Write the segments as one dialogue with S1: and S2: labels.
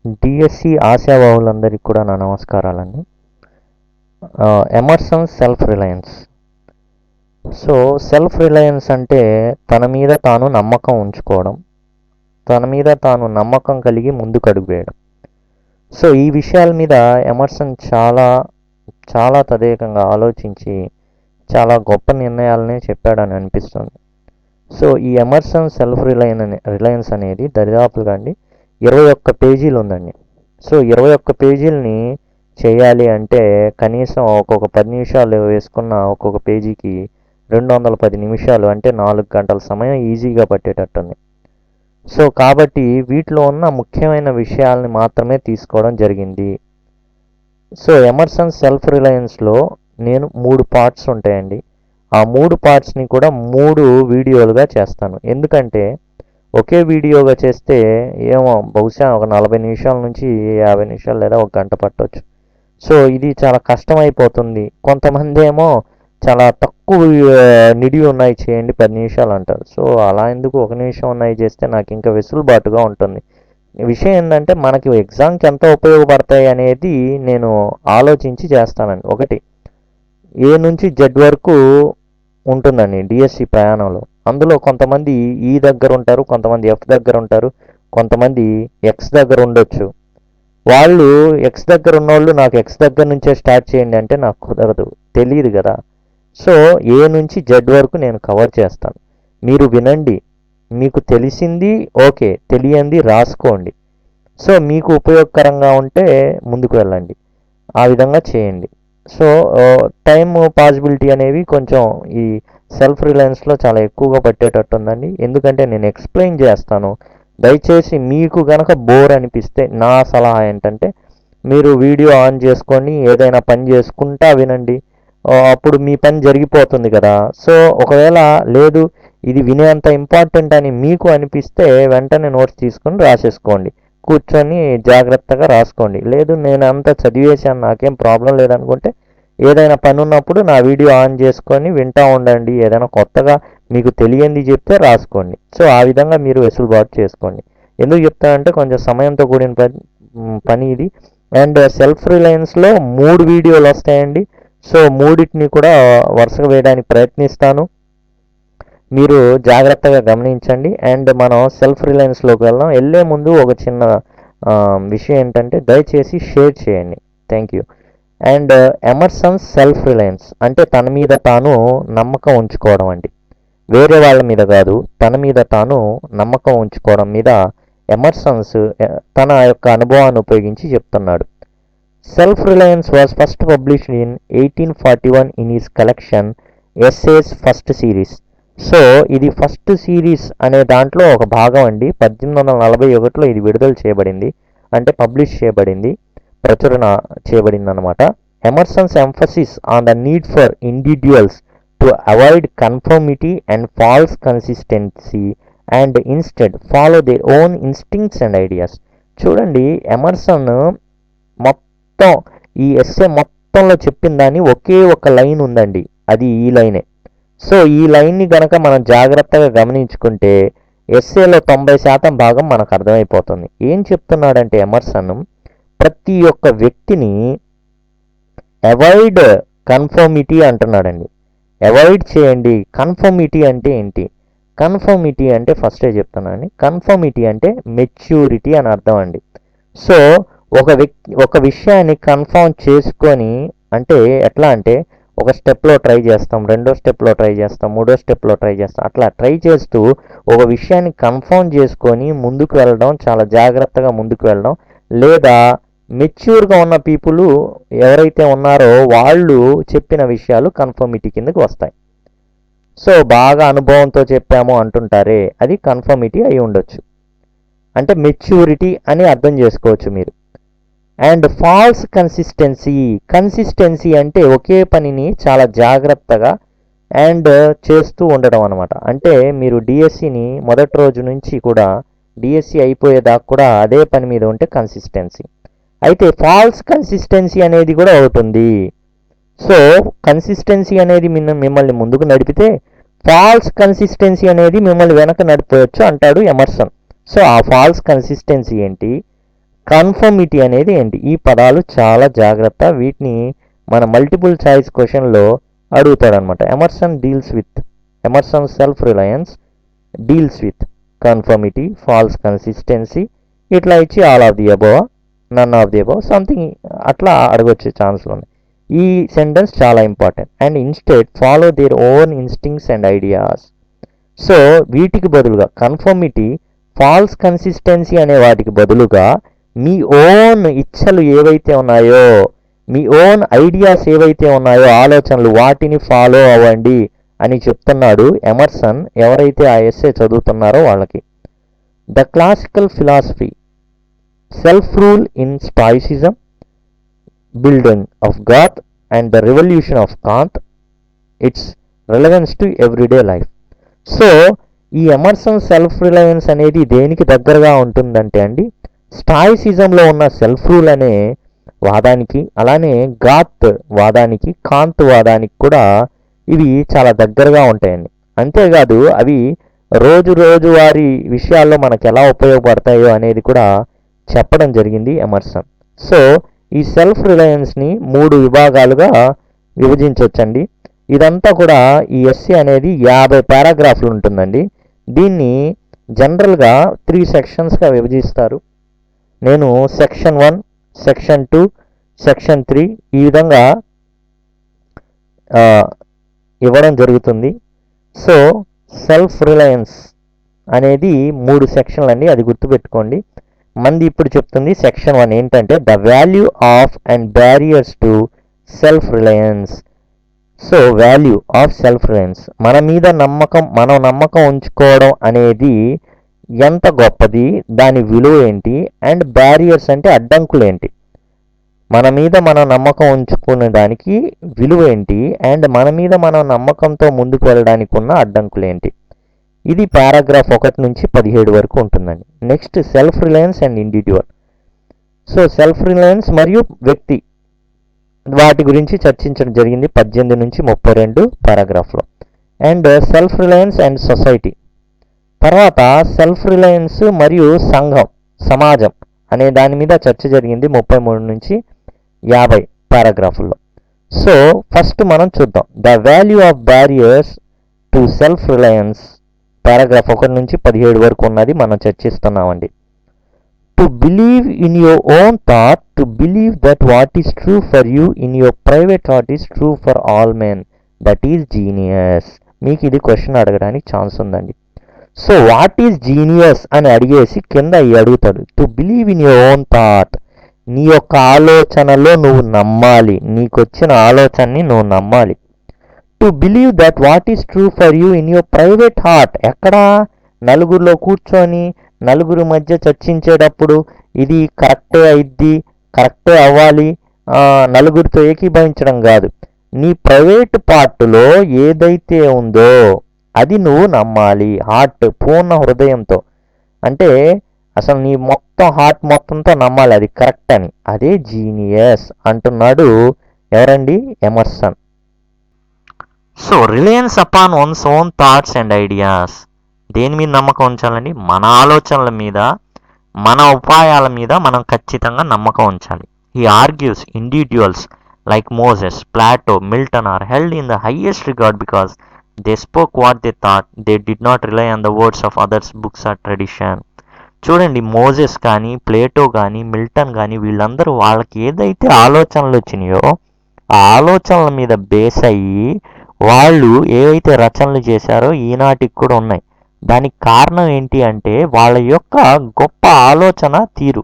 S1: DSC ఆశావాహులందరికీ కూడా నా నమస్కారాలండి. Emerson self reliance. So self reliance అంటే తన మీద తాను నమ్మకం ఉంచుకోవడం, తన మీద తాను నమ్మకం కలిగి ముందుకు అడుగు వేయడం. సో ఈ విషయాల మీద ఎమర్సన్ చాలా తదేకంగా ఆలోచించి చాలా గొప్ప నిర్ణయాలనే చెప్పాడని అనిపిస్తుంది. సో ఈ ఎమర్సన్ సెల్ఫ్ రిలయన్స్ అనేది దరిదాపుగా అండి 21 పేజీలు ఉందండి. సో 21 పేజీలని చేయాలి అంటే కనీసం ఒక్కొక్క 10 నిమిషాలు వేసుకున్న ఒక్కొక్క పేజీకి 210 నిమిషాలు, అంటే 4 గంటల సమయం ఈజీగా పట్టేటట్టుంది. సో కాబట్టి వీటిలో ఉన్న ముఖ్యమైన విషయాలని మాత్రమే తీసుకోవడం జరిగింది. సో ఎమర్సన్ సెల్ఫ్ రిలయన్స్లో నేను 3 పార్ట్స్ ఉంటాయండి. ఆ 3 పార్ట్స్ని కూడా 3 వీడియోలుగా చేస్తాను. ఎందుకంటే ఒకే వీడియోగా చేస్తే బహుశా ఒక 40 నిమిషాల నుంచి 50 నిమిషాలు లేదా 1 గంట పట్టవచ్చు. సో ఇది చాలా కష్టమైపోతుంది. కొంతమంది ఏమో చాలా తక్కువ నిడివి ఉన్నాయి చేయండి 10 నిమిషాలు అంటారు. సో అలా ఎందుకు, 1 నిమిషం ఉన్నాయి చేస్తే నాకు ఇంకా వెసులుబాటుగా ఉంటుంది. విషయం ఏంటంటే మనకి ఎగ్జామ్కి ఎంత ఉపయోగపడతాయి అనేది నేను ఆలోచించి చేస్తానండి. ఒకటి, ఏ నుంచి జెడ్ వరకు ఉంటుందండి డిఎస్సి ప్రయాణంలో. అందులో కొంతమంది ఈ దగ్గర ఉంటారు, కొంతమంది ఎఫ్ దగ్గర ఉంటారు, కొంతమంది ఎక్స్ దగ్గర ఉండొచ్చు. వాళ్ళు ఎక్స్ దగ్గర ఉన్నోళ్ళు నాకు ఎక్స్ దగ్గర నుంచే స్టార్ట్ చేయండి అంటే నాకు కుదరదు, తెలియదు కదా. సో ఏ నుంచి జెడ్ వరకు నేను కవర్ చేస్తాను. మీరు వినండి, మీకు తెలిసింది ఓకే, తెలియంది రాసుకోండి. సో మీకు ఉపయోగకరంగా ఉంటే ముందుకు వెళ్ళండి, ఆ విధంగా చేయండి. సో టైం పాసిబిలిటీ అనేవి కొంచెం ఈ సెల్ఫ్ రిలయన్స్లో చాలా ఎక్కువగా పట్టేటట్టు ఉందండి. ఎందుకంటే నేను ఎక్స్ప్లెయిన్ చేస్తాను. దయచేసి మీకు గనక బోర్ అనిపిస్తే నా సలహా ఏంటంటే మీరు వీడియో ఆన్ చేసుకొని ఏదైనా పని చేసుకుంటా వినండి. అప్పుడు మీ పని జరిగిపోతుంది కదా. సో ఒకవేళ లేదు ఇది వినేంత ఇంపార్టెంట్ అని మీకు అనిపిస్తే వెంటనే నోట్స్ తీసుకొని రాసేసుకోండి, కూర్చొని జాగ్రత్తగా రాసుకోండి. లేదు నేను అంతా చదివేశాను నాకేం ప్రాబ్లం లేదనుకుంటే ఏదైనా పని ఉన్నప్పుడు నా వీడియో ఆన్ చేసుకొని వింటూ ఉండండి. ఏదైనా కొత్తగా మీకు తెలియంది చెప్తే రాసుకోండి. సో ఆ విధంగా మీరు వెసులుబాటు చేసుకోండి. ఎందుకు చెప్తానంటే కొంచెం సమయంతో కూడిన పని ఇది. అండ్ సెల్ఫ్ రిలయన్స్లో 3 వీడియోలు వస్తాయండి. సో 3టిని కూడా వరుసగా వేయడానికి ప్రయత్నిస్తాను, మీరు జాగ్రత్తగా గమనించండి. అండ్ మనం సెల్ఫ్ రిలయన్స్లోకి వెళ్దాం. వెళ్ళే ముందు ఒక చిన్న విషయం ఏంటంటే దయచేసి షేర్ చేయండి. Thank you. And Emerson self reliance అంటే తన మీద తాను నమ్మకం ఉంచుకోవడం అండి, వేరే వాళ్ళ మీద కాదు. తన మీద తాను నమ్మకం ఉంచుకోవడం మీద ఎమర్సన్స్ తన యొక్క అనుభవాన్ని ఉపయోగించి చెప్తున్నాడు. Self Reliance was first published in 1841 in his collection essays first series. So ఇది ఫస్ట్ సిరీస్ అనే దాంట్లో ఒక భాగం అండి. 1841లో ఇది విడుదల చేయబడింది, అంటే పబ్లిష్ చేయబడింది, ప్రచురణ చేయబడింది అనమాట. Emerson's emphasis on the need for individuals to avoid conformity and false consistency and instead follow their own instincts and ideas. చూడండి, ఎమర్సన్ మొత్తం ఈ ఎస్సే మొత్తంలో చెప్పిన దాన్ని ఒకే ఒక లైన్ ఉందండి, అది ఈ లైనే. సో ఈ లైన్ని గనక మనం జాగ్రత్తగా గమనించుకుంటే ఎస్సేలో 90% భాగం మనకు అర్థమైపోతుంది. ఏం చెప్తున్నాడంటే ఎమర్సన్ ప్రతి ఒక్క వ్యక్తిని అవాయిడ్ కన్ఫర్మిటీ అంటున్నాడండి. అవాయిడ్ చేయండి. కన్ఫర్మిటీ అంటే ఏంటి? కన్ఫర్మిటీ అంటే ఫస్టే చెప్తున్నానండి, కన్ఫర్మిటీ అంటే మెచ్యూరిటీ అని అర్థం అండి. సో ఒక విషయాన్ని కన్ఫర్మ్ చేసుకొని, అంటే ఎట్లా అంటే ఒక స్టెప్లో ట్రై చేస్తాం, రెండో స్టెప్లో ట్రై చేస్తాం, మూడో స్టెప్లో ట్రై చేస్తాం, అట్లా ట్రై చేస్తూ ఒక విషయాన్ని కన్ఫర్మ్ చేసుకొని ముందుకు వెళ్ళడం, చాలా జాగ్రత్తగా ముందుకు వెళ్ళడం. లేదా మెచ్యూర్గా ఉన్న పీపుల్ ఎవరైతే ఉన్నారో వాళ్ళు చెప్పిన విషయాలు కన్ఫర్మిటీ కిందకి వస్తాయి. సో బాగా అనుభవంతో చెప్పాము అంటుంటారే, అది కన్ఫర్మిటీ అయి ఉండొచ్చు, అంటే మెచ్యూరిటీ అని అర్థం చేసుకోవచ్చు మీరు. అండ్ ఫాల్స్ కన్సిస్టెన్సీ అంటే ఒకే పనిని చాలా జాగ్రత్తగా అండ్ చేస్తూ ఉండడం అనమాట. అంటే మీరు డిఎస్సిని మొదటి రోజు నుంచి కూడా డిఎస్సి అయిపోయేదాకా కూడా అదే పని మీద ఉంటే కన్సిస్టెన్సీ. అయితే ఫాల్స్ కన్సిస్టెన్సీ అనేది కూడా అవుతుంది. సో కన్సిస్టెన్సీ అనేది మిమ్మల్ని ముందుకు నడిపితే, ఫాల్స్ కన్సిస్టెన్సీ అనేది మిమ్మల్ని వెనక నడిపవచ్చు అంటాడు ఎమర్సన్. సో ఆ ఫాల్స్ కన్సిస్టెన్సీ ఏంటి, కన్ఫర్మిటీ అనేది ఏంటి? ఈ పదాలు చాలా జాగ్రత్త, వీటిని మన మల్టిపుల్ చాయిస్ క్వశ్చన్లో అడుగుతాడనమాట. Emerson self reliance deals with conformity, false consistency, ఇట్లా ఇచ్చి all of the above, none of the above, something అట్లా అడగొచ్చే ఛాన్స్లు ఉన్నాయి. ఈ సెంటెన్స్ చాలా important. And instead follow their own instincts and ideas. So వీటికి బదులుగా కన్ఫర్మిటీ, ఫాల్స్ కన్సిస్టెన్సీ అనే వాటికి బదులుగా మీ ఓన్ ఇచ్చలు ఏవైతే ఉన్నాయో, మీ ఓన్ ఐడియాస్ ఏవైతే ఉన్నాయో, ఆలోచనలు, వాటిని ఫాలో అవ్వండి అని చెప్తున్నాడు ఎమర్సన్ ఎవరైతే ఆ ఎస్సే చదువుతున్నారో వాళ్ళకి. The classical philosophy, self rule in stoicism, building of Goethe and the revolution of Kant, its relevance to everyday life. So ఈ ఎమర్సన్ సెల్ఫ్ రిలయన్స్ అనేది దేనికి దగ్గరగా ఉంటుందంటే అండి, స్టాయిసిజంలో ఉన్న సెల్ఫ్ రూల్ అనే వాదానికి, అలానే గాత్ వాదానికి, కాంత్ వాదానికి కూడా ఇవి చాలా దగ్గరగా ఉంటాయండి. అంతేకాదు అవి రోజువారి విషయాల్లో మనకు ఎలా ఉపయోగపడతాయో అనేది కూడా చెప్పడం జరిగింది ఎమర్సన్. సో ఈ సెల్ఫ్ రిలయన్స్ని 3 విభాగాలుగా విభజించవచ్చండి. ఇదంతా కూడా ఈ ఎస్సే అనేది 50 పారాగ్రాఫ్లు ఉంటుందండి. దీన్ని జనరల్గా 3 సెక్షన్స్గా విభజిస్తారు. నేను సెక్షన్ 1, సెక్షన్ 2, సెక్షన్ 3 ఈ విధంగా ఇవ్వడం జరుగుతుంది. సో సెల్ఫ్ రిలయన్స్ అనేది 3 సెక్షన్లు అండి, అది గుర్తుపెట్టుకోండి. మంది ఇప్పుడు చెప్తుంది సెక్షన్ 1 ఏంటంటే the value of and barriers to self reliance. So value of self Reliance, మనం నమ్మకం ఉంచుకోవడం అనేది ఎంత గొప్పది, దాని విలువ ఏంటి, అండ్ బ్యారియర్స్ అంటే అడ్డంకులు ఏంటి, మన మీద మనం నమ్మకం ఉంచుకునే దానికి విలువ ఏంటి, అండ్ మన మీద మనం నమ్మకంతో ముందుకు వెళ్ళడానికి ఉన్న అడ్డంకులు ఏంటి. ఇది పారాగ్రాఫ్ 1 నుంచి 17 వరకు ఉంటుందండి. Next self reliance and individual. So self Reliance మరియు వ్యక్తి, వాటి గురించి చర్చించడం జరిగింది 18 నుంచి 32 పారాగ్రాఫ్లో. And self reliance and society, తర్వాత సెల్ఫ్ రిలయన్స్ మరియు సమాజం అనే దాని మీద చర్చ జరిగింది 33 నుంచి 50 పారాగ్రాఫ్లో. సో ఫస్ట్ మనం చూద్దాం the value of barriers to self reliance. Paragraph 1 నుంచి 17 వరకు ఉన్నది మనం చర్చిస్తున్నామండి. To believe in your own thought, to believe that what is true for you in your private thought is true for all men, that is genius. మీకు ఇది question అడగడానికి chance ఉందండి. So what is genius అని అడిగేసి కింద అడుగుతాడు. To believe in your own thought, నీ యొక్క ఆలోచనలో నువ్వు నమ్మాలి, నీకొచ్చిన ఆలోచనని నువ్వు నమ్మాలి. To believe that what is true for you in your private heart, ఎక్కడ నలుగురిలో కూర్చొని నలుగురి మధ్య చర్చించేటప్పుడు ఇది కరెక్టే అయిద్ది, కరెక్టే అవ్వాలి, నలుగురితో ఏకీభవించడం కాదు. నీ ప్రైవేట్ పార్ట్లో ఏదైతే ఉందో అది నువ్వు నమ్మాలి, హార్ట్, పూర్ణ హృదయంతో. అంటే అసలు నీ మొత్తం హార్ట్ మొత్తంతో నమ్మాలి అది కరెక్ట్ అని. అదే జీనియస్ అంటున్నాడు ఎవరండి? Emerson. So Reliance upon once own thoughts and ideas, దేని మీద నమ్మకం ఉంచాలండి? మన ఆలోచనల మీద, మన ఉపాయాల మీద మనం ఖచ్చితంగా నమ్మకం ఉంచాలి. He argues individuals like Moses, Plato, Milton are held in the highest regard because they spoke what they thought. They did not rely on the words of others, books or tradition. చూడండి, Moses కానీ, Plato కానీ, Milton కానీ, వీళ్ళందరూ వాళ్ళకి ఏదైతే ఆలోచనలు వచ్చినాయో ఆ ఆలోచనల మీద బేస్ అయ్యి వాళ్ళు ఏవైతే రచనలు చేశారో ఈనాటికి కూడా ఉన్నాయి. దానికి కారణం ఏంటి అంటే వాళ్ళ యొక్క గొప్ప ఆలోచన తీరు.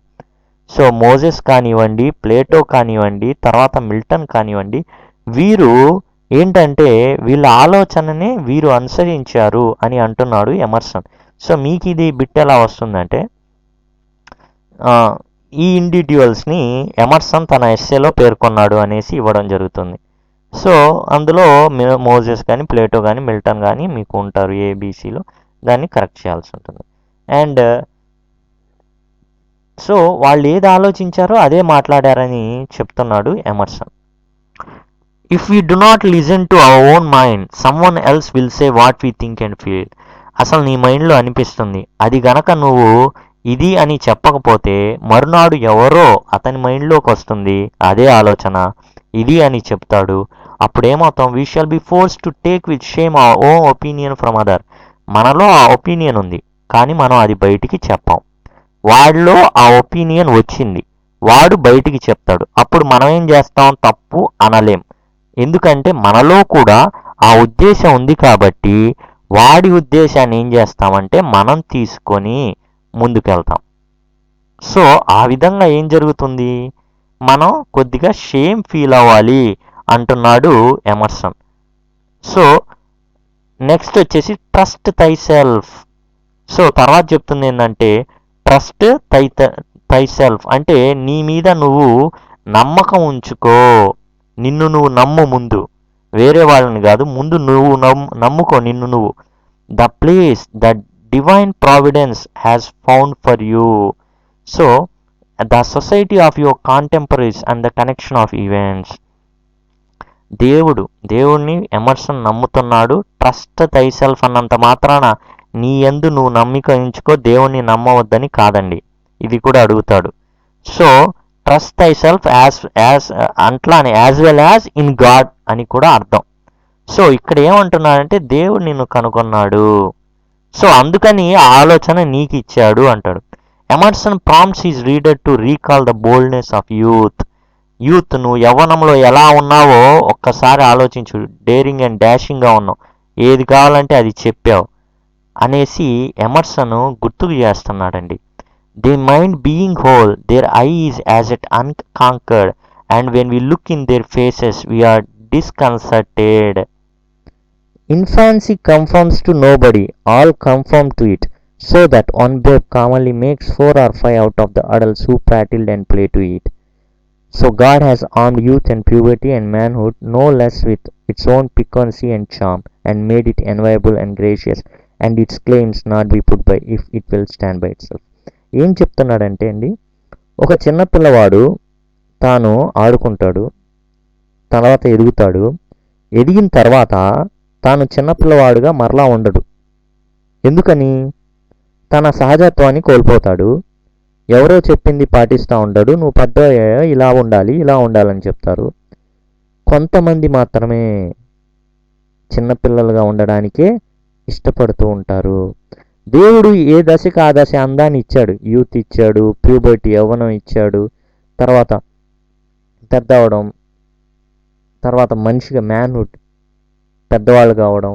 S1: సో మోజెస్ కానివ్వండి, ప్లేటో కానివ్వండి, తర్వాత మిల్టన్ కానివ్వండి, వీరు ఏంటంటే వీళ్ళ ఆలోచననే వీరు అనుసరించారు అని అంటున్నాడు ఎమర్సన్. సో మీకు ఇది బిట్ ఎలా వస్తుందంటే ఈ ఇండివిడ్యువల్స్ని ఎమర్సన్ తన ఎస్సేలో పేర్కొన్నాడు అనేసి ఇవ్వడం జరుగుతుంది. సో అందులో మోజెస్ కానీ, ప్లేటో కానీ, మిల్టన్ కానీ మీకు ఉంటారు ఏబీసీలో, దాన్ని కరెక్ట్ చేయాల్సి ఉంటుంది. అండ్ సో వాళ్ళు ఏది ఆలోచించారో అదే మాట్లాడారని చెప్తున్నాడు Emerson. If we do not listen to our own mind, someone else will say what we think and feel. అసలు నీ మైండ్లో అనిపిస్తుంది, అది గనక నువ్వు ఇది అని చెప్పకపోతే మరునాడు ఎవరో అతని మైండ్లోకి వస్తుంది అదే ఆలోచన, ఇది అని చెప్తాడు. అప్పుడేమవుతాం, we shall be force to take with shame our own opinion from other. మనలో ఆ ఒపీనియన్ ఉంది కానీ మనం అది బయటికి చెప్పాం. వాడిలో ఆ ఒపీనియన్ వచ్చింది, వాడు బయటికి చెప్తాడు. అప్పుడు మనం ఏం చేస్తాం, తప్పు అనలేం. ఎందుకంటే మనలో కూడా ఆ ఉద్దేశం ఉంది కాబట్టి వాడి ఉద్దేశాన్ని ఏం చేస్తామంటే మనం తీసుకొని ముందుకెళ్తాం. సో ఆ విధంగా ఏం జరుగుతుంది, మనం కొద్దిగా షేమ్ ఫీల్ అవ్వాలి అంటున్నాడు ఎమర్సన్. సో నెక్స్ట్ వచ్చేసి ట్రస్ట్ తై సెల్ఫ్. సో తర్వాత చెప్తుంది ఏంటంటే ట్రస్ట్ తై సెల్ఫ్ అంటే నీ మీద నువ్వు నమ్మకం ఉంచుకో, నిన్ను నువ్వు నమ్ము, ముందు వేరే వాళ్ళని కాదు, ముందు నువ్వు నమ్ముకో నిన్ను నువ్వు. The place the divine providence has found for you. So the society of your contemporaries and the connection of events. దేవుడిని ఎమర్సన్ నమ్ముతున్నాడు. ట్రస్ట్ తై సెల్ఫ్ అన్నంత మాత్రాన నీ యందు నువ్వు నమ్మిక ఉంచుకో, దేవుణ్ణి నమ్మవద్దని కాదండి, ఇది కూడా అడుగుతాడు. సో ట్రస్ట్ తై సెల్ఫ్ యాజ్ అట్లానే as well as in God అని కూడా అర్థం. సో ఇక్కడ ఏమంటున్నాడంటే దేవుడు నిన్ను కనుగొన్నాడు, సో అందుకని ఆ ఆలోచన నీకు ఇచ్చాడు అంటాడు. Emerson prompts his reader to recall the boldness of youth. నువ్వు యవ్వనంలో ఎలా ఉన్నావో ఒక్కసారి ఆలోచించు. డేరింగ్ అండ్ డాషింగ్గా ఉన్నావు, ఏది కావాలంటే అది చెప్పావు అనేసి ఎమర్సన్ గుర్తుకు చేస్తున్నాడండి. Their mind being whole, their eye is as yet unconquered, and when we look in their faces we are disconcerted. Infancy conforms to nobody, all conform to it, so that one babe commonly makes 4 or 5 out of the adults who prattled and play to it. So God has armed youth and puberty and manhood no less with its own piquancy and charm, and made it enviable and gracious, and its claims not be put by if it will stand by itself. ఏం చెప్తున్నాడంటే అండి, ఒక చిన్న పిల్లవాడు తాను ఆడుకుంటాడు, తర్వాత ఎదుగుతాడు, ఎదిగిన తర్వాత తాను చిన్నపిల్లవాడుగా మరలా ఉండడు. ఎందుకని? తన సహజత్వాన్ని కోల్పోతాడు. ఎవరో చెప్పింది పాటిస్తూ ఉంటాడు, నువ్వు పెద్ద ఇలా ఉండాలి ఇలా ఉండాలని చెప్తారు. కొంతమంది మాత్రమే చిన్నపిల్లలుగా ఉండడానికే ఇష్టపడుతూ ఉంటారు. దేవుడు ఏ దశకి ఆ దశ అందాన్ని ఇచ్చాడు. యూత్ ఇచ్చాడు, ప్యూబర్టీ యవ్వనం ఇచ్చాడు, తర్వాత పెద్ద అవడం, తర్వాత మనిషిగా మ్యాన్హుడ్ పెద్దవాళ్ళు కావడం.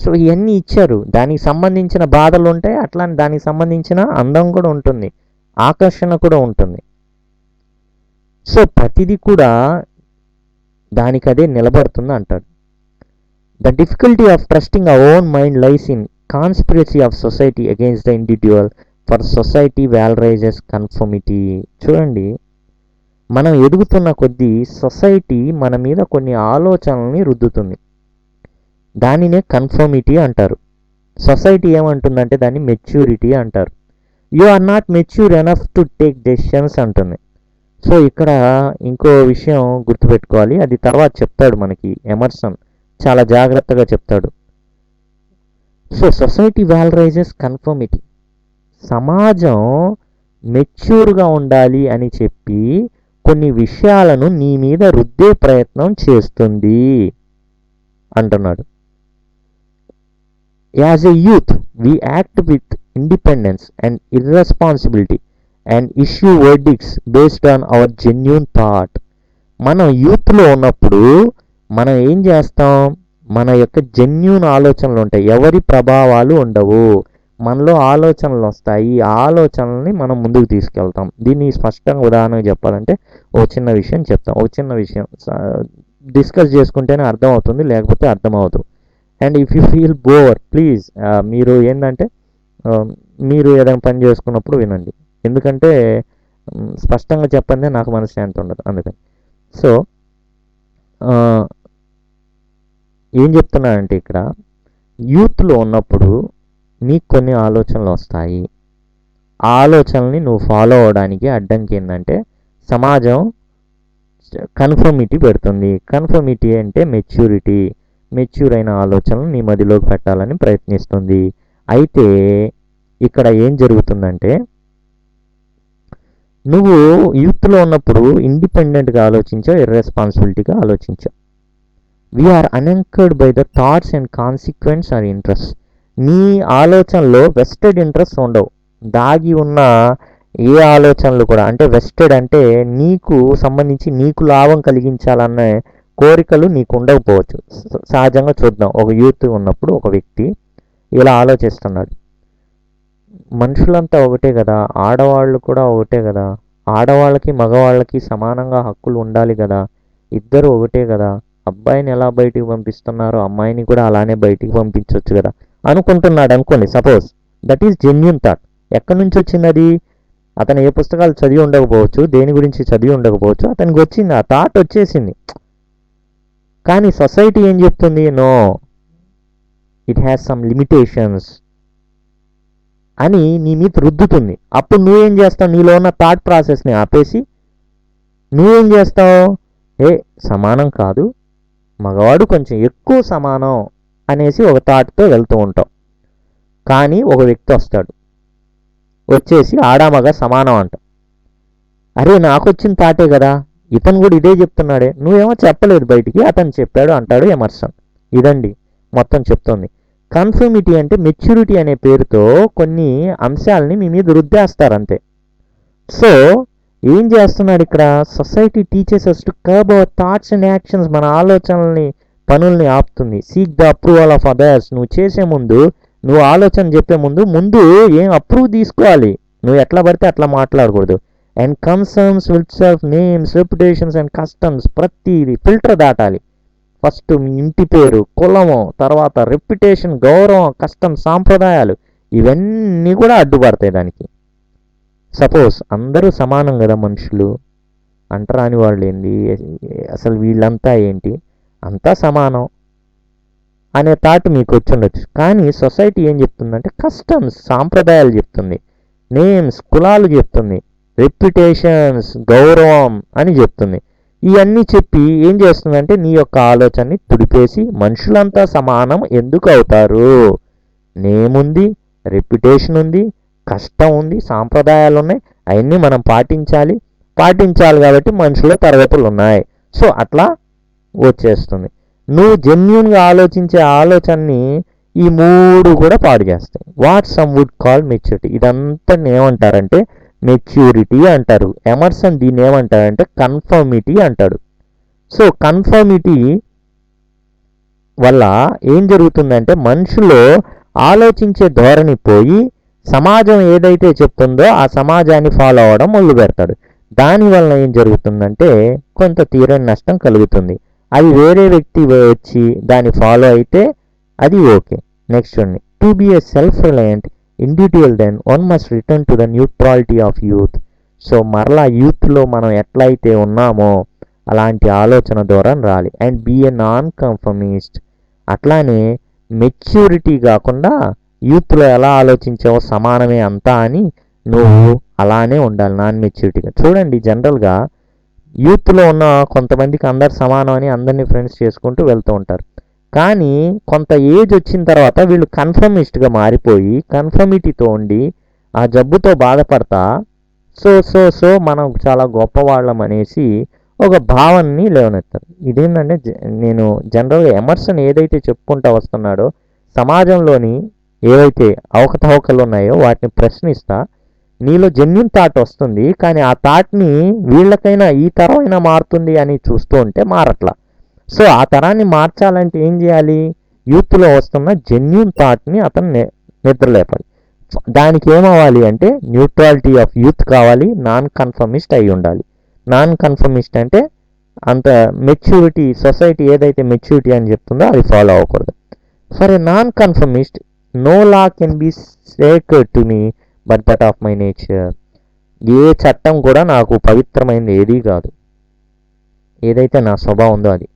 S1: సో ఇవన్నీ ఇచ్చారు. దానికి సంబంధించిన బాధలు ఉంటాయి, అట్లానే దానికి సంబంధించిన అందం కూడా ఉంటుంది, ఆకర్షణ కూడా ఉంటుంది. సో ప్రతిదీ కూడా దానికి అదే నిలబడుతుంది అంటాడు. The difficulty of trusting our own mind lies in conspiracy of society against the individual, for society valorises conformity. చూడండి, మనం ఎదుగుతున్న కొద్దీ సొసైటీ మన మీద కొన్ని ఆలోచనల్ని రుద్దుతుంది. దానినే కన్ఫర్మిటీ అంటారు. సొసైటీ ఏమంటుందంటే దాన్ని మెచ్యూరిటీ అంటారు. You are not mature enough to take decisions అంటుంది. సో ఇక్కడ ఇంకో విషయం గుర్తుపెట్టుకోవాలి, అది తర్వాత చెప్తాడు మనకి ఎమర్సన్, చాలా జాగ్రత్తగా చెప్తాడు. సో సొసైటీ వాల్రైజెస్ కన్ఫర్మిటీ, సమాజం మెచ్యూర్గా ఉండాలి అని చెప్పి కొన్ని విషయాలను నీ మీద రుద్దే ప్రయత్నం చేస్తుంది అంటున్నాడు. As a youth we act with independence and irresponsibility and issue verdicts based on our genuine thought. మనం యూత్లో ఉన్నప్పుడు మనం ఏం చేస్తాం, మన యొక్క జెన్యూన్ ఆలోచనలు ఉంటాయి, ఎవరి ప్రభావాలు ఉండవు, మనలో ఆలోచనలు వస్తాయి, ఆ ఆలోచనల్ని మనం ముందుకు తీసుకెళ్తాం. దీన్ని స్పష్టంగా ఉదాహరణగా చెప్పాలంటే ఒక చిన్న విషయం చెప్తాం. ఒక చిన్న విషయం డిస్కస్ చేసుకుంటేనే అర్థమవుతుంది, లేకపోతే అర్థమవుతుంది. And if you feel bore please, మీరు ఏంటంటే మీరు ఏదైనా పని చేసుకున్నప్పుడు వినండి, ఎందుకంటే స్పష్టంగా చెప్పండి నాకు మనశ్శాంతి ఉండదు అందుకని. సో ఏం చెప్తున్నానంటే ఇక్కడ యూత్లో ఉన్నప్పుడు నీకు కొన్ని ఆలోచనలు వస్తాయి, ఆ ఆలోచనల్ని నువ్వు ఫాలో అవడానికి అడ్డంకి ఏంటంటే సమాజం కన్ఫర్మిటీ పెడుతుంది. కన్ఫర్మిటీ అంటే మెచ్యూరిటీ, మెచ్యూర్ అయిన ఆలోచనలు నీ మదిలోకి పెట్టాలని ప్రయత్నిస్తుంది. అయితే ఇక్కడ ఏం జరుగుతుందంటే నువ్వు యూత్లో ఉన్నప్పుడు ఇండిపెండెంట్గా ఆలోచించావు, ఇర్రెస్పాన్సిబిలిటీగా ఆలోచించావు. We are unanchored by the thoughts and consequence or interest. నీ ఆలోచనలో వెస్టెడ్ ఇంట్రెస్ట్ ఉండవు. దాగి ఉన్న ఏ ఆలోచనలు కూడా, అంటే వెస్టెడ్ అంటే నీకు సంబంధించి నీకు లాభం కలిగించాలనే కోరికలు నీకు ఉండకపోవచ్చు. సహజంగా చూద్దాం, ఒక యూత్ ఉన్నప్పుడు ఒక వ్యక్తి ఇలా ఆలోచిస్తున్నాడు, మనుషులంతా ఒకటే కదా, ఆడవాళ్ళు కూడా ఒకటే కదా, ఆడవాళ్ళకి మగవాళ్ళకి సమానంగా హక్కులు ఉండాలి కదా, ఇద్దరు ఒకటే కదా, అబ్బాయిని ఎలా బయటికి పంపిస్తున్నారో అమ్మాయిని కూడా అలానే బయటికి పంపించవచ్చు కదా అనుకుంటున్నాడు అనుకోండి. Suppose that is genuine thought. ఎక్కడి నుంచి వచ్చింది అది? అతను ఏ పుస్తకాలు చదివి ఉండకపోవచ్చు, దేని గురించి చదివి ఉండకపోవచ్చు, అతనికి వచ్చింది, ఆ థాట్ వచ్చేసింది. కానీ సొసైటీ ఏం చెప్తుంది? No, it has some limitations అని నీ మీద రుద్దుతుంది. అప్పుడు నువ్వేం చేస్తావు? నీలో ఉన్న థాట్ ప్రాసెస్ని ఆపేసి నువ్వేం చేస్తావు? సమానం కాదు, మగవాడు కొంచెం ఎక్కువ సమానం అనేసి ఒక థాట్తో వెళ్తూ ఉంటావు. కానీ ఒక వ్యక్తి వస్తాడు, వచ్చేసి ఆడామగ సమానం అంట. అరే నాకు వచ్చిన థాటే కదా, ఇతను కూడా ఇదే చెప్తున్నాడే, నువ్వేమో చెప్పలేదు బయటికి, అతను చెప్పాడు అంటాడు ఎమర్సన్. ఇదండి మొత్తం చెప్తుంది. కన్ఫర్మిటీ అంటే మెచ్యూరిటీ అనే పేరుతో కొన్ని అంశాలని మీ మీద రుద్దేస్తారు అంతే. సో ఏం చేస్తున్నాడు ఇక్కడ? Society teachers us to curb our thoughts and actions. మన ఆలోచనల్ని, పనుల్ని ఆపుతుంది. Seek the approval of others. నువ్వు చేసే ముందు, నువ్వు ఆలోచన చెప్పే ముందు ఏం అప్రూవ్ తీసుకోవాలి. నువ్వు ఎట్లా పడితే అట్లా మాట్లాడకూడదు. And concerns with self, names, reputations and customs, ప్రతిదీ ఫిల్టర్ దాటాలి. ఫస్ట్ మీ ఇంటి పేరు, కులము, తర్వాత రెప్యుటేషన్, గౌరవం, కష్టం, సాంప్రదాయాలు, ఇవన్నీ కూడా అడ్డుపడతాయి దానికి. సపోజ్ అందరూ సమానం కదా మనుషులు, అంటరాని వాళ్ళు ఏంది, అసలు వీళ్ళంతా ఏంటి, అంతా సమానం అనే థాట్ మీకు వచ్చి ఉండొచ్చు. కానీ సొసైటీ ఏం చెప్తుందంటే కస్టమ్స్, సాంప్రదాయాలు చెప్తుంది, నేమ్స్, కులాలు చెప్తుంది, రెప్యుటేషన్స్, గౌరవం అని చెప్తుంది. ఇవన్నీ చెప్పి ఏం చేస్తుందంటే నీ యొక్క ఆలోచనని తుడిపేసి మనుషులంతా సమానం ఎందుకు అవుతారు? నేమ్ ఉంది, రెప్యుటేషన్ ఉంది, కష్టం ఉంది, సాంప్రదాయాలు ఉన్నాయి, అవన్నీ మనం పాటించాలి కాబట్టి మనుషుల తరగతులు ఉన్నాయి. సో అట్లా వచ్చేస్తుంది. నువ్వు జెన్యూన్గా ఆలోచించే ఆలోచనని ఈ మూడు కూడా పాడు చేస్తాయి. What some would call maturity. ఇదంతా ఏమంటారంటే మెచ్యూరిటీ అంటారు. ఎమర్సన్ దీన్ని ఏమంటారంటే కన్ఫర్మిటీ అంటాడు. సో కన్ఫర్మిటీ వల్ల ఏం జరుగుతుందంటే మనుషులో ఆలోచించే ధోరణి పోయి సమాజం ఏదైతే చెప్తుందో ఆ సమాజాన్ని ఫాలో అవ్వడం మొదలు పెడతాడు. దానివల్ల ఏం జరుగుతుందంటే కొంత తీరని నష్టం కలుగుతుంది. అది వేరే వ్యక్తి వచ్చి దాన్ని ఫాలో అయితే అది ఓకే. నెక్స్ట్ చూడండి, to be a self reliant individual then one must return to the neutrality of youth. So మరలా యూత్లో మనం ఎట్లయితే ఉన్నామో అలాంటి ఆలోచన ద్వారా రాలి. And be a non conformist. అట్లానే మెచ్యూరిటీ కాకుండా యూత్లో ఎలా ఆలోచించావో సమానమే అంతా అని నువ్వు అలానే ఉండాలి, నాన్ మెచ్యూరిటీగా. చూడండి జనరల్గా యూత్లో ఉన్న కొంతమందికి అందరు సమానం అని అందరినీ ఫ్రెండ్స్ చేసుకుంటూ వెళ్తూ ఉంటారు. కానీ కొంత ఏజ్ వచ్చిన తర్వాత వీళ్ళు కన్ఫర్మిస్ట్గా మారిపోయి కన్ఫర్మిటీతో ఉండి ఆ జబ్బుతో బాధపడతా సో మనం చాలా గొప్పవాళ్ళం అనేసి ఒక భావనని లేవనెత్తారు. ఇదేంటంటే నేను జనరల్గా ఎమర్సన్ ఏదైతే చెప్పుకుంటూ వస్తున్నాడో సమాజంలోని ఏవైతే అవకతవకలు ఉన్నాయో వాటిని ప్రశ్నిస్తా నీలో జెన్యూన్ థాట్ వస్తుంది. కానీ ఆ థాట్ని వీళ్ళకైనా ఈ తరం అయినా మారుతుంది అని చూస్తూ ఉంటే మారట్లా. సో ఆ తరాన్ని మార్చాలంటే ఏం చేయాలి? యూత్లో వస్తున్న జెన్యూన్ థాట్ని అతను నిద్రలేపాలి. దానికి ఏమవ్వాలి అంటే న్యూట్రాలిటీ ఆఫ్ యూత్ కావాలి, నాన్ కన్ఫర్మిస్ట్ అయి ఉండాలి. నాన్ కన్ఫర్మిస్ట్ అంటే అంత మెచ్యూరిటీ, సొసైటీ ఏదైతే మెచ్యూరిటీ అని చెప్తుందో అది ఫాలో అవ్వకూడదు. For a non conformist no law can be sacred to me but of my nature. ఏ చట్టం కూడా నాకు పవిత్రమైనది ఏదీ కాదు, ఏదైతే నా స్వభావం ఉందో అది.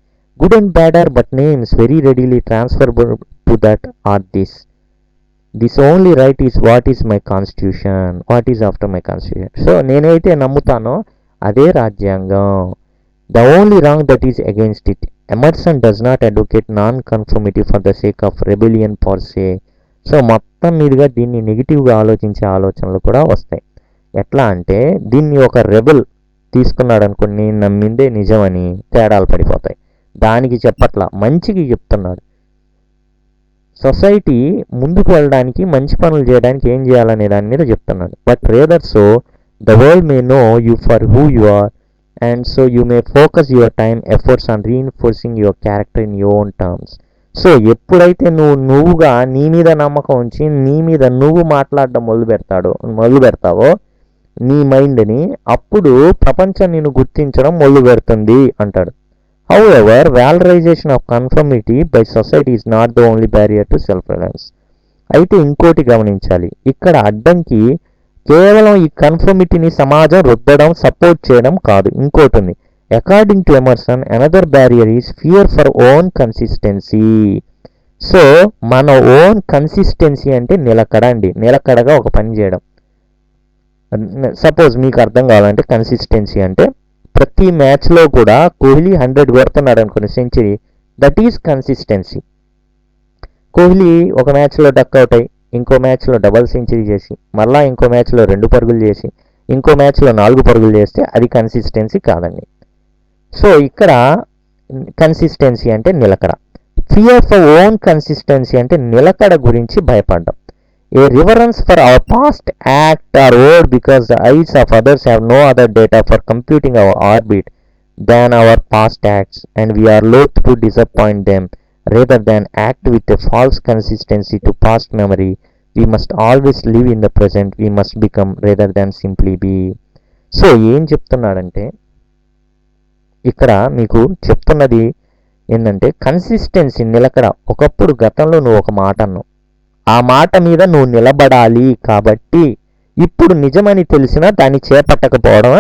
S1: Good and bad are but names very readily transferable to that or this only right is what is my constitution, what is after my constitution. So నేనైతే నమ్ముతానో అదే రాజ్యాంగం. The only wrong that is against it. Emerson does not advocate non conformity for the sake of rebellion per se. So మొత్తం మీదుగా దీన్ని నెగిటివ్గా ఆలోచించే ఆలోచనలు కూడా వస్తాయి. ఎట్లా అంటే దీన్ని ఒక రెబల్ తీసుకున్నాడు అనుకోండి, నేను నమ్మిందే నిజమని తేడాలు పడిపోతాయి. దానికి చెప్పట్లా, మంచికి చెప్తున్నాడు. సొసైటీ ముందుకు వెళ్ళడానికి, మంచి పనులు చేయడానికి ఏం చేయాలనే దాని మీద చెప్తున్నాడు. But rather so the world may know you for who you are and so you may focus your time efforts on reinforcing your character in your own terms. So ఎప్పుడైతే నువ్వుగా నీ మీద నమ్మకం ఉంచి నీ మీద నువ్వు మాట్లాడడం మొదలు పెడతావో నీ మైండ్ని, అప్పుడు ప్రపంచం నిన్ను గుర్తించడం మొదలు పెడుతుంది అంటాడు. However, valorization of conformity by society is not the only barrier to self-reliance. అయితే ఇంకోటి గమనించాలి, ఇక్కడ అడ్డంకి కేవలం ఈ కన్ఫర్మిటీని సమాజం రుద్దడం, సపోర్ట్ చేయడం కాదు, ఇంకోటి ఉంది. According to Emerson, another barrier is fear for own consistency. So మన ఓన్ కన్సిస్టెన్సీ అంటే నిలకడ అండి, నిలకడగా ఒక పని చేయడం. సపోజ్ మీకు అర్థం కావాలంటే కన్సిస్టెన్సీ అంటే ప్రతి మ్యాచ్లో కూడా కోహ్లీ 100 కొడుతున్నాడు అనుకునే century, that is consistency. Kohli ఒక మ్యాచ్లో డక్అవుట్ అయ్యి ఇంకో మ్యాచ్లో డబల్ సెంచరీ చేసి మళ్ళీ ఇంకో మ్యాచ్లో 2 పరుగులు చేసి ఇంకో మ్యాచ్లో 4 పరుగులు చేస్తే అది కన్సిస్టెన్సీ కాదండి. సో ఇక్కడ కన్సిస్టెన్సీ అంటే నిలకడ. ఫియర్ ఫర్ ఓన్ కన్సిస్టెన్సీ అంటే నిలకడ గురించి భయపడడం. A reverence for our past act or word because the eyes of others have no other data for computing our orbit than our past acts, and we are loath to disappoint them. Rather than act with a false consistency to past memory, we must always live in the present. We must become rather than simply be. So ఏం చెప్తున్నాడంటే ఇక్కడ మీకు చెప్తున్నది ఏంటంటే consistency, నిలకడ. ఒకప్పుడు గతంలో నువ్వు ఒక మాట అన్నావు, ఆ మాట మీద నువ్వు నిలబడాలి, కాబట్టి ఇప్పుడు నిజమని తెలిసినా దాన్ని చేపట్టకపోవడం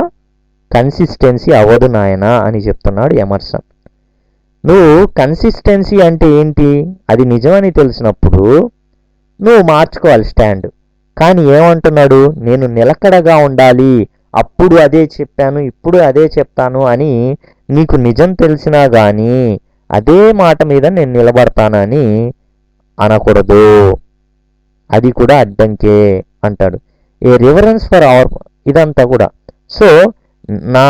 S1: కన్సిస్టెన్సీ అవ్వదు నాయనా అని చెప్తున్నాడు ఎమర్సన్. నువ్వు కన్సిస్టెన్సీ అంటే ఏంటి, అది నిజమని తెలిసినప్పుడు నువ్వు మార్చుకోవాలి స్టాండ్. కానీ ఏమంటున్నాడు, నేను నిలకడగా ఉండాలి, అప్పుడు అదే చెప్పాను ఇప్పుడు అదే చెప్తాను అని నీకు నిజం తెలిసినా కానీ అదే మాట మీద నేను నిలబడతానని అనకూడదు, అది కూడా అడ్డంకే అంటాడు. ఏ రివరెన్స్ ఫర్ అవర్, ఇదంతా కూడా. సో నా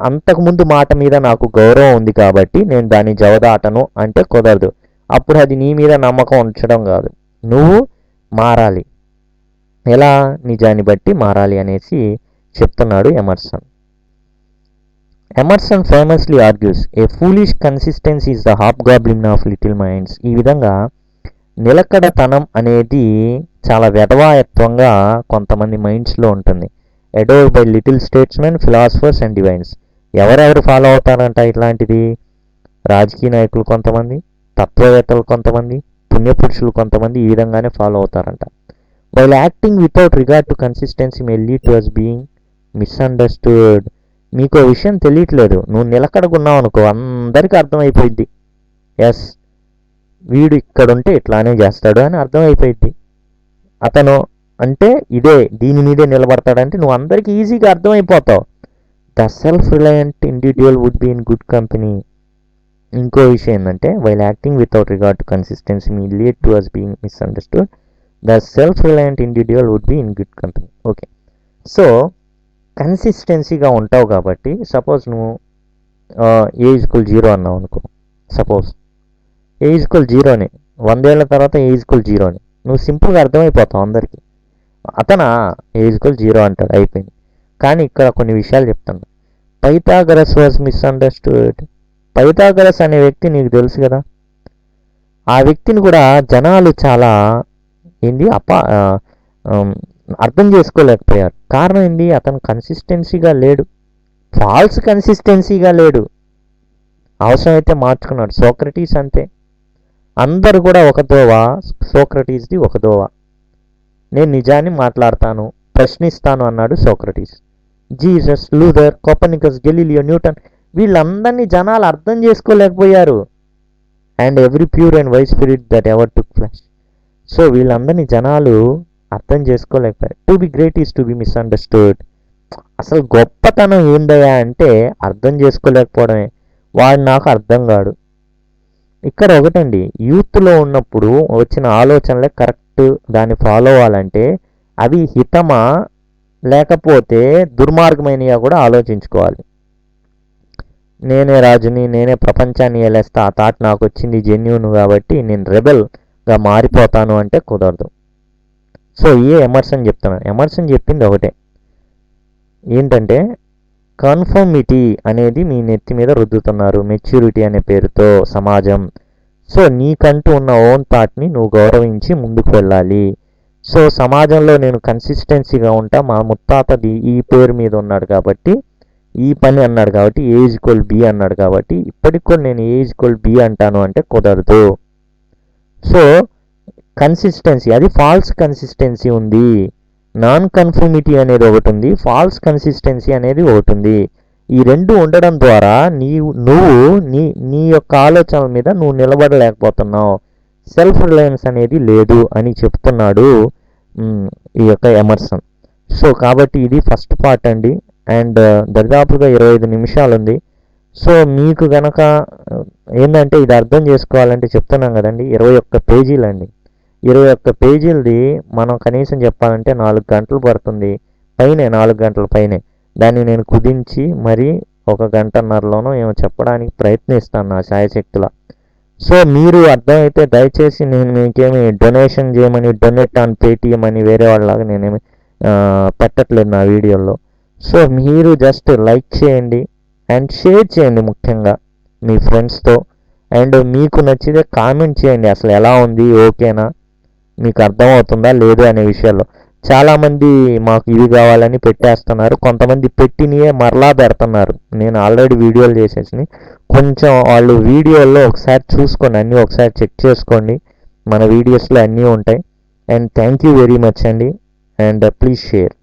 S1: అంతకుముందు మాట మీద నాకు గౌరవం ఉంది కాబట్టి నేను దాన్ని జవదాటను అంటే కుదరదు. అప్పుడు అది నీ మీద నమ్మకం ఉంచడం కాదు, నువ్వు మారాలి. ఎలా, నిజాన్ని బట్టి మారాలి అనేసి చెప్తున్నాడు Emerson. Emerson famously argues A foolish consistency is the hub goblin of little minds. ఈ విధంగా నిలకడతనం అనేది చాలా వ్యధవాయత్వంగా కొంతమంది మైండ్స్లో ఉంటుంది. Adored by little statesmen, philosophers and divines. ఎవరెవరు ఫాలో అవుతారంట ఇట్లాంటిది? రాజకీయ నాయకులు కొంతమంది, తత్వవేత్తలు కొంతమంది, పుణ్యపురుషులు కొంతమంది ఈ విధంగానే ఫాలో అవుతారంట. While acting without regard to consistency may lead to us being misunderstood. నీకు విషయం తెలియట్లేదు, నువ్వు నిలకడగున్నావు అనుకో, అందరికీ అర్థమైపోయింది, ఎస్ వీడు ఇక్కడుంటే ఇట్లానే చేస్తాడు అని అర్థమైపోయింది. అతను అంటే ఇదే, దీని మీదే నిలబడతాడంటే నువ్వు అందరికీ ఈజీగా అర్థమైపోతావు. The self reliant individual would be in good company. ఇంకో విషయం ఏంటంటే while acting without regard to consistency may lead to us being misunderstood. The self reliant individual would be in good company. Okay, so కన్సిస్టెన్సీగా ఉంటావు కాబట్టి suppose నువ్వు A=0 అన్నావు అనుకో, suppose A=0నే, 100 ఏళ్ల తర్వాత A=0నే, నువ్వు సింపుల్గా అర్థమైపోతావు అందరికీ. అతనా A=0 అంటాడు, అయిపోయింది. కానీ ఇక్కడ కొన్ని విషయాలు చెప్తాను. Pythagoras was misunderstood. పైథాగరస్ అనే వ్యక్తి నీకు తెలుసు కదా, ఆ వ్యక్తిని కూడా జనాలు చాలా అర్థం చేసుకోలేకపోయారు. కారణం ఏంటి, అతను కన్సిస్టెన్సీగా లేడు, ఫాల్స్ కన్సిస్టెన్సీగా లేడు. అవసరమైతే మార్చుకున్నాడు. సోక్రటీస్ అంతే, అందరు కూడా ఒక దోవ, సోక్రటీస్ది ఒక దోవ. నేను నిజాన్ని మాట్లాడతాను, ప్రశ్నిస్తాను అన్నాడు Socrates. Jesus, Luther, Copernicus, Galileo, Newton వీళ్ళందరినీ జనాలు అర్థం చేసుకోలేకపోయారు. And every pure and wise spirit that ever took flesh. So వీళ్ళందరినీ జనాలు అర్థం చేసుకోలేకపోయారు. To be great is to be misunderstood. అసలు గొప్పతనం ఏందయ్యా అంటే అర్థం చేసుకోలేకపోవడమే. వాడు నాకు అర్థం కాడు. ఇక్కడ ఒకటండి, యూత్లో ఉన్నప్పుడు వచ్చిన ఆలోచనలే కరెక్ట్, దాన్ని ఫాలో అవ్వాలంటే అవి హితమా లేకపోతే దుర్మార్గమైనగా కూడా ఆలోచించుకోవాలి. నేనే రాజుని, నేనే ప్రపంచాన్ని ఏలేస్తా, ఆ థాట్ నాకు వచ్చింది జెన్యూన్ కాబట్టి నేను రెబెల్గా మారిపోతాను అంటే కుదరదు. సో ఎమర్సన్ చెప్తున్నాను. ఎమర్సన్ చెప్పింది ఒకటే, ఏంటంటే కన్ఫర్మిటీ అనేది మీ నెత్తి మీద రుద్దుతున్నారు మెచ్యూరిటీ అనే పేరుతో సమాజం. సో నీకంటూ ఉన్న ఓన్ థాట్ని నువ్వు గౌరవించి ముందుకు వెళ్ళాలి. సో సమాజంలో నేను కన్సిస్టెన్సీగా ఉంటా, మా ముత్తాతది ఈ పేరు మీద ఉన్నాడు కాబట్టి, ఈ పని అన్నాడు కాబట్టి, A=B అన్నాడు కాబట్టి ఇప్పటికి కూడా నేను A=B అంటాను అంటే కుదరదు. సో కన్సిస్టెన్సీ, అది ఫాల్స్ కన్సిస్టెన్సీ ఉంది. నాన్ కన్ఫర్మిటీ అనేది ఒకటి ఉంది, ఫాల్స్ కన్సిస్టెన్సీ అనేది ఒకటి ఉంది. ఈ రెండు ఉండడం ద్వారా నువ్వు నీ యొక్క ఆలోచనల మీద నువ్వు నిలబడలేకపోతున్నావు. సెల్ఫ్ రిలయన్స్ అనేది లేదు అని చెప్తున్నాడు ఈ యొక్క ఎమర్సన్. సో కాబట్టి ఇది ఫస్ట్ పార్ట్ అండి. అండ్ దరిదాపుగా 25 నిమిషాలు ఉంది. సో మీకు గనక ఏంటంటే ఇది అర్థం చేసుకోవాలంటే చెప్తున్నాం కదండి, 21 పేజీలు అండి. 21 పేజీలది మనం కనీసం చెప్పాలంటే 4 గంటలు పడుతుంది, 4 గంటల పైనే. దాన్ని నేను కుదించి మరి 1 గంటన్నరలోనో ఏమో చెప్పడానికి ప్రయత్నిస్తాను నా శాయశక్తుల. సో మీరు అర్థమైతే దయచేసి నేను మీకేమి డొనేషన్ చేయమని, డొనేట్ ఆన్ పేటిఎం అని వేరే వాళ్ళలాగా నేనేమి పెట్టట్లేదు నా వీడియోలో. సో మీరు జస్ట్ లైక్ చేయండి అండ్ షేర్ చేయండి ముఖ్యంగా మీ ఫ్రెండ్స్తో. అండ్ మీకు నచ్చితే కామెంట్ చేయండి, అసలు ఎలా ఉంది, ఓకేనా, మీకు అర్థమవుతుందా లేదు అనే విషయాల్లో. చాలామంది మాకు ఇవి కావాలని పెట్టేస్తున్నారు, కొంతమంది పెట్టినయే మరలా పెడుతున్నారు. నేను ఆల్రెడీ వీడియోలు చేసేసి, కొంచెం వాళ్ళు వీడియోల్లో ఒకసారి చూసుకోండి, అన్నీ ఒకసారి చెక్ చేసుకోండి, మన వీడియోస్లో అన్నీ ఉంటాయి. And thank you very much అండి. And please share.